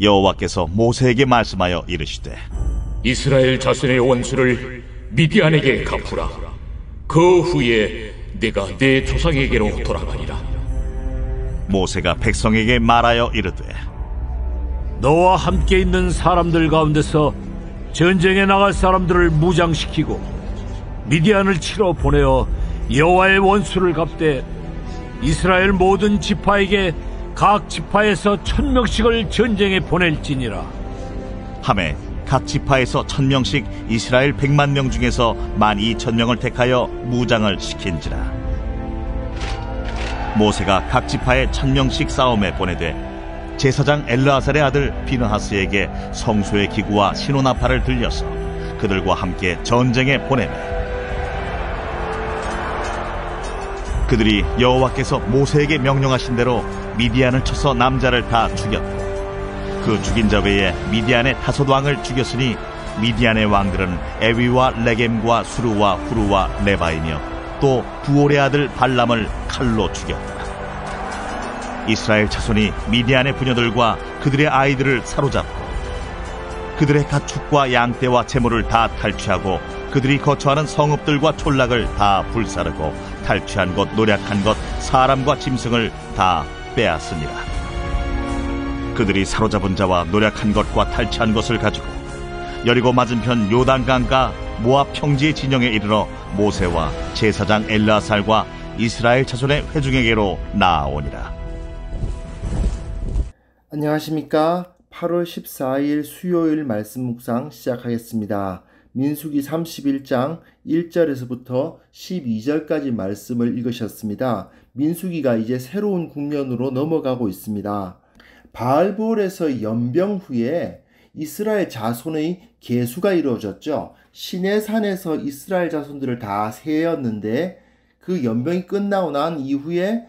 여호와께서 모세에게 말씀하여 이르시되 이스라엘 자손의 원수를 미디안에게 갚으라. 그 후에 내가 내 조상에게로 돌아가리라. 모세가 백성에게 말하여 이르되 너와 함께 있는 사람들 가운데서 전쟁에 나갈 사람들을 무장시키고 미디안을 치러 보내어 여호와의 원수를 갚되 이스라엘 모든 지파에게 각 지파에서 1000명씩을 전쟁에 보낼지니라. 하매 각 지파에서 1000명씩 이스라엘 100만 명 중에서 12000명을 택하여 무장을 시킨지라. 모세가 각 지파에 1000명씩 싸움에 보내되 제사장 엘르아살의 아들 비느하스에게 성소의 기구와 신호나팔을 들려서 그들과 함께 전쟁에 보내매 그들이 여호와께서 모세에게 명령하신 대로 미디안을 쳐서 남자를 다 죽였고 그 죽인 자 외에 미디안의 5왕을 죽였으니 미디안의 왕들은 에위와 레겜과 수르와 후르와 레바이며 또 부올의 아들 발람을 칼로 죽였다. 이스라엘 자손이 미디안의 부녀들과 그들의 아이들을 사로잡고 그들의 가축과 양떼와 재물을 다 탈취하고 그들이 거처하는 성읍들과 촌락을 다 불사르고 탈취한 것, 노략한 것, 사람과 짐승을 다 빼앗으니라. 그들이 사로잡은 자와 노략한 것과 탈취한 것을 가지고 여리고 맞은편 요단강가 모압 평지의 진영에 이르러 모세와 제사장 엘르아살과 이스라엘 자손의 회중에게로 나아오니라. 안녕하십니까. 8월 14일 수요일 말씀 묵상 시작하겠습니다. 민수기 31장 1절에서부터 12절까지 말씀을 읽으셨습니다. 민수기가 이제 새로운 국면으로 넘어가고 있습니다. 바알볼에서 연병 후에 이스라엘 자손의 계수가 이루어졌죠. 시내산에서 이스라엘 자손들을 다 세었는데 그 연병이 끝나고 난 이후에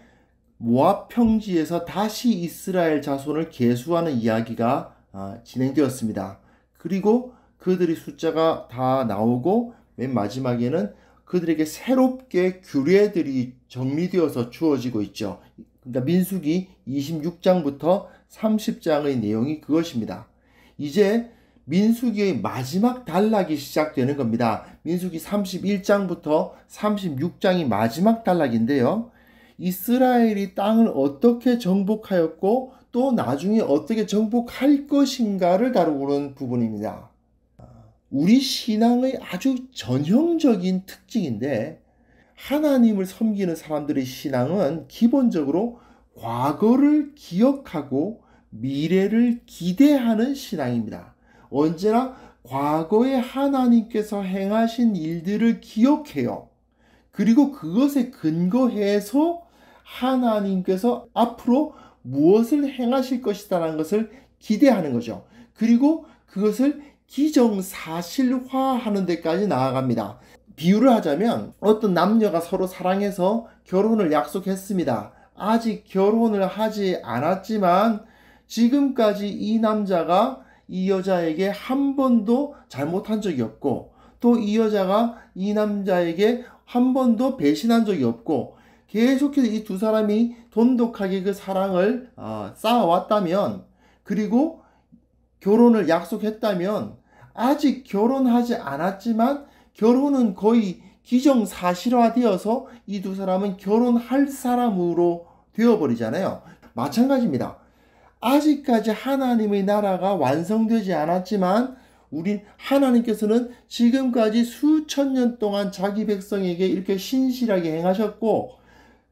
모압 평지에서 다시 이스라엘 자손을 계수하는 이야기가 진행되었습니다. 그리고 그들의 숫자가 다 나오고 맨 마지막에는 그들에게 새롭게 규례들이 정리되어서 주어지고 있죠. 그러니까 민수기 26장부터 30장의 내용이 그것입니다. 이제 민수기의 마지막 단락이 시작되는 겁니다. 민수기 31장부터 36장이 마지막 단락인데요. 이스라엘이 땅을 어떻게 정복하였고 또 나중에 어떻게 정복할 것인가를 다루는 부분입니다. 우리 신앙의 아주 전형적인 특징인데 하나님을 섬기는 사람들의 신앙은 기본적으로 과거를 기억하고 미래를 기대하는 신앙입니다. 언제나 과거에 하나님께서 행하신 일들을 기억해요. 그리고 그것에 근거해서 하나님께서 앞으로 무엇을 행하실 것이다라는 것을 기대하는 거죠. 그리고 그것을 기정사실화하는 데까지 나아갑니다. 비유를 하자면 어떤 남녀가 서로 사랑해서 결혼을 약속했습니다. 아직 결혼을 하지 않았지만 지금까지 이 남자가 이 여자에게 한 번도 잘못한 적이 없고 또 이 여자가 이 남자에게 한 번도 배신한 적이 없고 계속해서 이 두 사람이 돈독하게 그 사랑을 쌓아왔다면 그리고 결혼을 약속했다면 아직 결혼하지 않았지만 결혼은 거의 기정사실화되어서 이 두 사람은 결혼할 사람으로 되어버리잖아요. 마찬가지입니다. 아직까지 하나님의 나라가 완성되지 않았지만 우리 하나님께서는 지금까지 수천 년 동안 자기 백성에게 이렇게 신실하게 행하셨고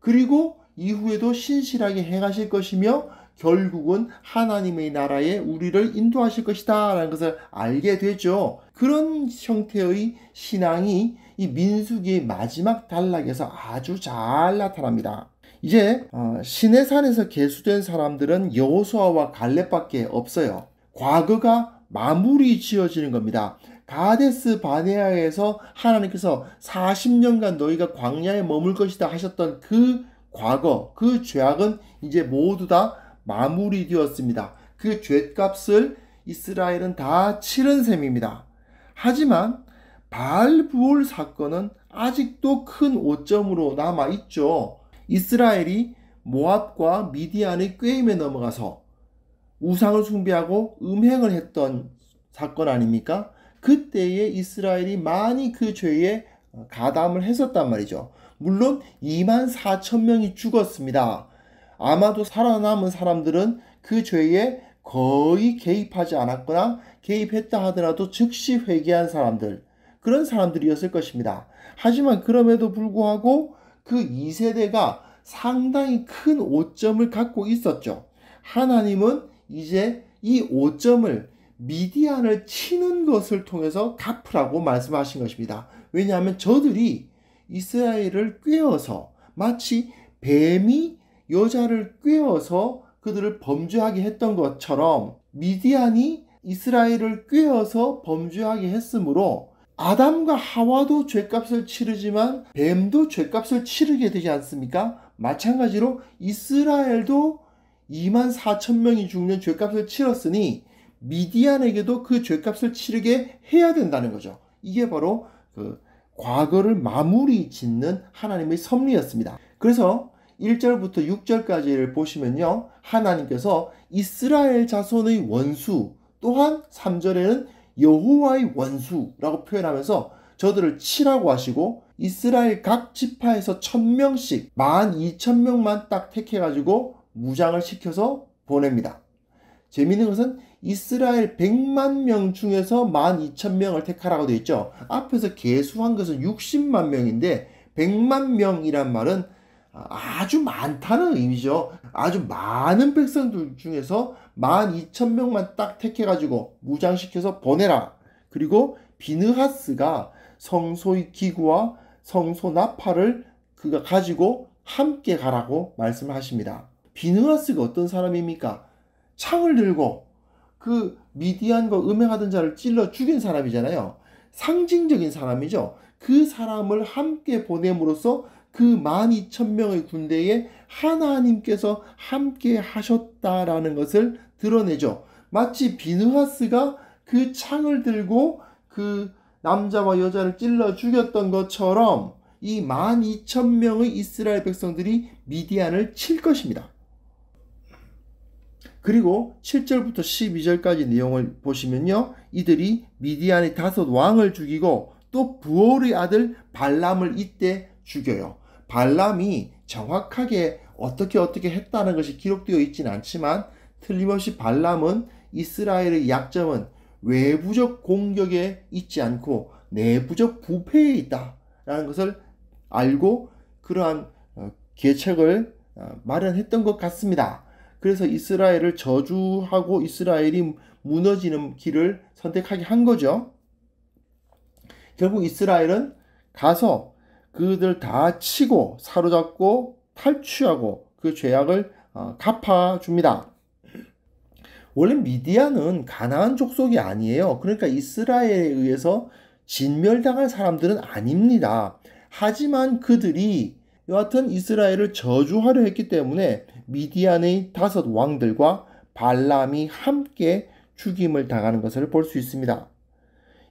그리고 이후에도 신실하게 행하실 것이며 결국은 하나님의 나라에 우리를 인도하실 것이다 라는 것을 알게 되죠. 그런 형태의 신앙이 이 민수기의 마지막 단락에서 아주 잘 나타납니다. 이제 시내산에서 계수된 사람들은 여호수아와 갈렙밖에 없어요. 과거가 마무리 지어지는 겁니다. 가데스 바네아에서 하나님께서 40년간 너희가 광야에 머물 것이다 하셨던 그 과거, 그 죄악은 이제 모두 다 마무리되었습니다. 그 죄값을 이스라엘은 다 치른 셈입니다. 하지만 바알부올 사건은 아직도 큰 오점으로 남아있죠. 이스라엘이 모압과 미디안의 꾀임에 넘어가서 우상을 숭배하고 음행을 했던 사건 아닙니까? 그때에 이스라엘이 많이 그 죄에 가담을 했었단 말이죠. 물론 24,000명이 죽었습니다. 아마도 살아남은 사람들은 그 죄에 거의 개입하지 않았거나 개입했다 하더라도 즉시 회개한 사람들, 그런 사람들이었을 것입니다. 하지만 그럼에도 불구하고 그 2세대가 상당히 큰 오점을 갖고 있었죠. 하나님은 이제 이 오점을 미디안을 치는 것을 통해서 갚으라고 말씀하신 것입니다. 왜냐하면 저들이 이스라엘을 꾀어서, 마치 뱀이 여자를 꾀어서 그들을 범죄하게 했던 것처럼 미디안이 이스라엘을 꾀어서 범죄하게 했으므로 아담과 하와도 죄값을 치르지만 뱀도 죄값을 치르게 되지 않습니까? 마찬가지로 이스라엘도 24,000명이 죽는 죄값을 치렀으니 미디안에게도 그 죄값을 치르게 해야 된다는 거죠. 이게 바로 그 과거를 마무리 짓는 하나님의 섭리였습니다. 그래서 1절부터 6절까지를 보시면요, 하나님께서 이스라엘 자손의 원수, 또한 3절에는 여호와의 원수라고 표현하면서 저들을 치라고 하시고, 이스라엘 각 지파에서 1,000명씩 12,000명만 딱 택해가지고 무장을 시켜서 보냅니다. 재미있는 것은 이스라엘 100만 명 중에서 12,000명을 택하라고 되어 있죠. 앞에서 계수한 것은 60만 명인데 100만 명이란 말은 아주 많다는 의미죠. 아주 많은 백성들 중에서 12,000명만 딱 택해가지고 무장시켜서 보내라. 그리고 비느하스가 성소의 기구와 성소 나팔을 그가 가지고 함께 가라고 말씀을 하십니다. 비느하스가 어떤 사람입니까? 창을 들고 그 미디안과 음행하던 자를 찔러 죽인 사람이잖아요. 상징적인 사람이죠. 그 사람을 함께 보냄으로써 그 12,000명의 군대에 하나님께서 함께 하셨다라는 것을 드러내죠. 마치 비느하스가 그 창을 들고 그 남자와 여자를 찔러 죽였던 것처럼 이 12,000명의 이스라엘 백성들이 미디안을 칠 것입니다. 그리고 7절부터 12절까지 내용을 보시면요, 이들이 미디안의 5 왕을 죽이고 또 부올의 아들 발람을 이때 죽여요. 발람이 정확하게 어떻게 했다는 것이 기록되어 있지는 않지만 틀림없이 발람은 이스라엘의 약점은 외부적 공격에 있지 않고 내부적 부패에 있다라는 것을 알고 그러한 계책을 마련했던 것 같습니다. 그래서 이스라엘을 저주하고 이스라엘이 무너지는 길을 선택하게 한 거죠. 결국 이스라엘은 가서 그들 다 치고 사로잡고 탈취하고 그 죄악을 갚아줍니다. 원래 미디안은 가나안 족속이 아니에요. 그러니까 이스라엘에 의해서 진멸당할 사람들은 아닙니다. 하지만 그들이 여하튼 이스라엘을 저주하려 했기 때문에 미디안의 5 왕들과 발람이 함께 죽임을 당하는 것을 볼 수 있습니다.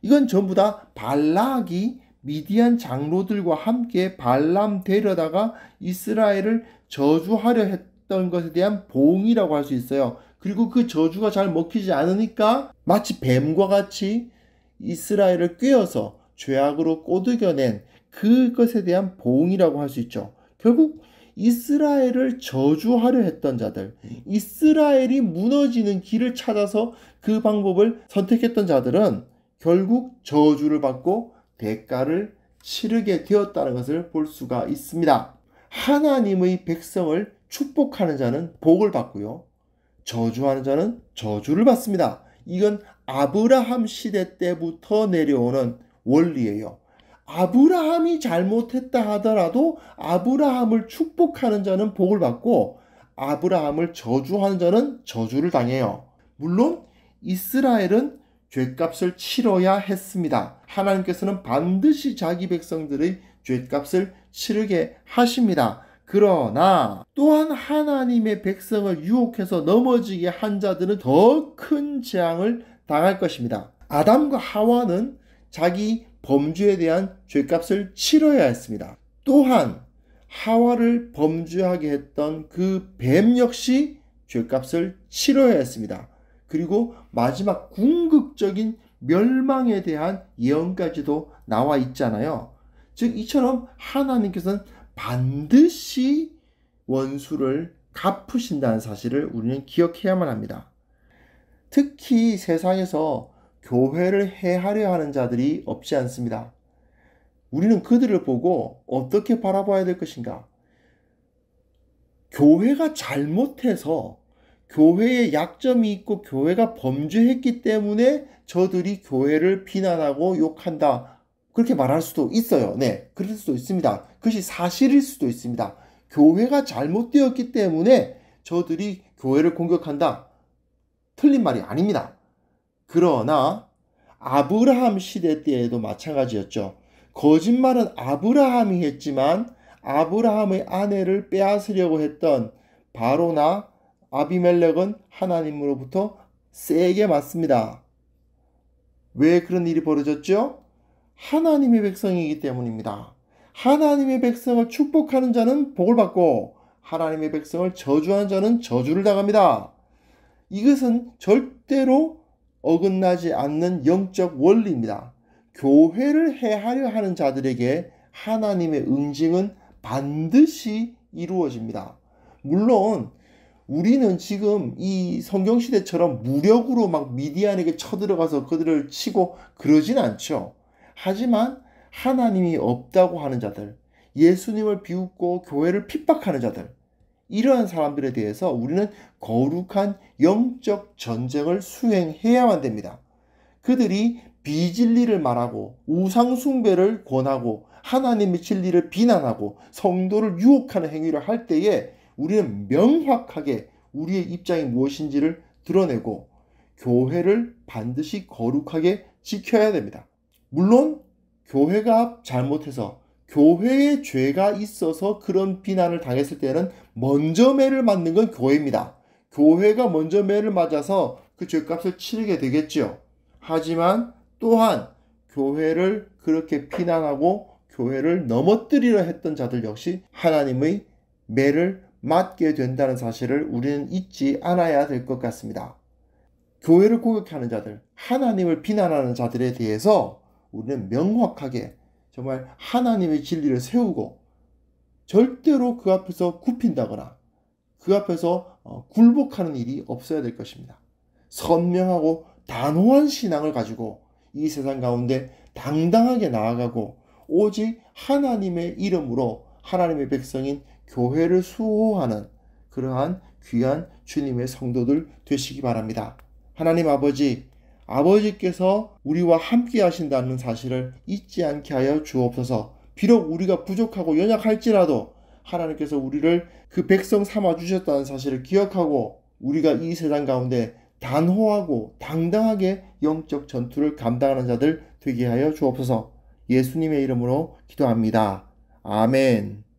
이건 전부 다 발락이 미디안 장로들과 함께 발람 데려다가 이스라엘을 저주하려 했던 것에 대한 보응이라고 할 수 있어요. 그리고 그 저주가 잘 먹히지 않으니까 마치 뱀과 같이 이스라엘을 꿰어서 죄악으로 꼬드겨낸 그것에 대한 보응이라고 할 수 있죠. 결국 이스라엘을 저주하려 했던 자들, 이스라엘이 무너지는 길을 찾아서 그 방법을 선택했던 자들은 결국 저주를 받고 대가를 치르게 되었다는 것을 볼 수가 있습니다. 하나님의 백성을 축복하는 자는 복을 받고요, 저주하는 자는 저주를 받습니다. 이건 아브라함 시대 때부터 내려오는 원리예요. 아브라함이 잘못했다 하더라도 아브라함을 축복하는 자는 복을 받고 아브라함을 저주하는 자는 저주를 당해요. 물론 이스라엘은 죄값을 치러야 했습니다. 하나님께서는 반드시 자기 백성들의 죄값을 치르게 하십니다. 그러나 또한 하나님의 백성을 유혹해서 넘어지게 한 자들은 더 큰 재앙을 당할 것입니다. 아담과 하와는 자기 범죄에 대한 죄값을 치러야 했습니다. 또한 하와를 범죄하게 했던 그 뱀 역시 죄값을 치러야 했습니다. 그리고 마지막 궁극적인 멸망에 대한 예언까지도 나와 있잖아요. 즉 이처럼 하나님께서는 반드시 원수를 갚으신다는 사실을 우리는 기억해야만 합니다. 특히 세상에서 교회를 해하려 하는 자들이 없지 않습니다. 우리는 그들을 보고 어떻게 바라봐야 될 것인가? 교회가 잘못해서 교회에 약점이 있고 교회가 범죄했기 때문에 저들이 교회를 비난하고 욕한다. 그렇게 말할 수도 있어요. 네, 그럴 수도 있습니다. 그것이 사실일 수도 있습니다. 교회가 잘못되었기 때문에 저들이 교회를 공격한다. 틀린 말이 아닙니다. 그러나 아브라함 시대 때에도 마찬가지였죠. 거짓말은 아브라함이 했지만 아브라함의 아내를 빼앗으려고 했던 바로나 아비멜렉은 하나님으로부터 세게 맞습니다. 왜 그런 일이 벌어졌죠? 하나님의 백성이기 때문입니다. 하나님의 백성을 축복하는 자는 복을 받고 하나님의 백성을 저주하는 자는 저주를 당합니다. 이것은 절대로 어긋나지 않는 영적 원리입니다. 교회를 해하려 하는 자들에게 하나님의 응징은 반드시 이루어집니다. 물론 우리는 지금 이 성경시대처럼 무력으로 막 미디안에게 쳐들어가서 그들을 치고 그러진 않죠. 하지만 하나님이 없다고 하는 자들, 예수님을 비웃고 교회를 핍박하는 자들, 이러한 사람들에 대해서 우리는 거룩한 영적 전쟁을 수행해야만 됩니다. 그들이 비진리를 말하고 우상숭배를 권하고 하나님의 진리를 비난하고 성도를 유혹하는 행위를 할 때에 우리는 명확하게 우리의 입장이 무엇인지를 드러내고 교회를 반드시 거룩하게 지켜야 됩니다. 물론 교회가 잘못해서 교회에 죄가 있어서 그런 비난을 당했을 때는 먼저 매를 맞는 건 교회입니다. 교회가 먼저 매를 맞아서 그 죄값을 치르게 되겠죠. 하지만 또한 교회를 그렇게 비난하고 교회를 넘어뜨리려 했던 자들 역시 하나님의 매를 맞게 된다는 사실을 우리는 잊지 않아야 될 것 같습니다. 교회를 공격하는 자들, 하나님을 비난하는 자들에 대해서 우리는 명확하게 정말 하나님의 진리를 세우고 절대로 그 앞에서 굽힌다거나 그 앞에서 굴복하는 일이 없어야 될 것입니다. 선명하고 단호한 신앙을 가지고 이 세상 가운데 당당하게 나아가고 오직 하나님의 이름으로 하나님의 백성인 교회를 수호하는 그러한 귀한 주님의 성도들 되시기 바랍니다. 하나님 아버지께서 우리와 함께 하신다는 사실을 잊지 않게 하여 주옵소서. 비록 우리가 부족하고 연약할지라도 하나님께서 우리를 그 백성 삼아 주셨다는 사실을 기억하고 우리가 이 세상 가운데 단호하고 당당하게 영적 전투를 감당하는 자들 되게 하여 주옵소서. 예수님의 이름으로 기도합니다. 아멘.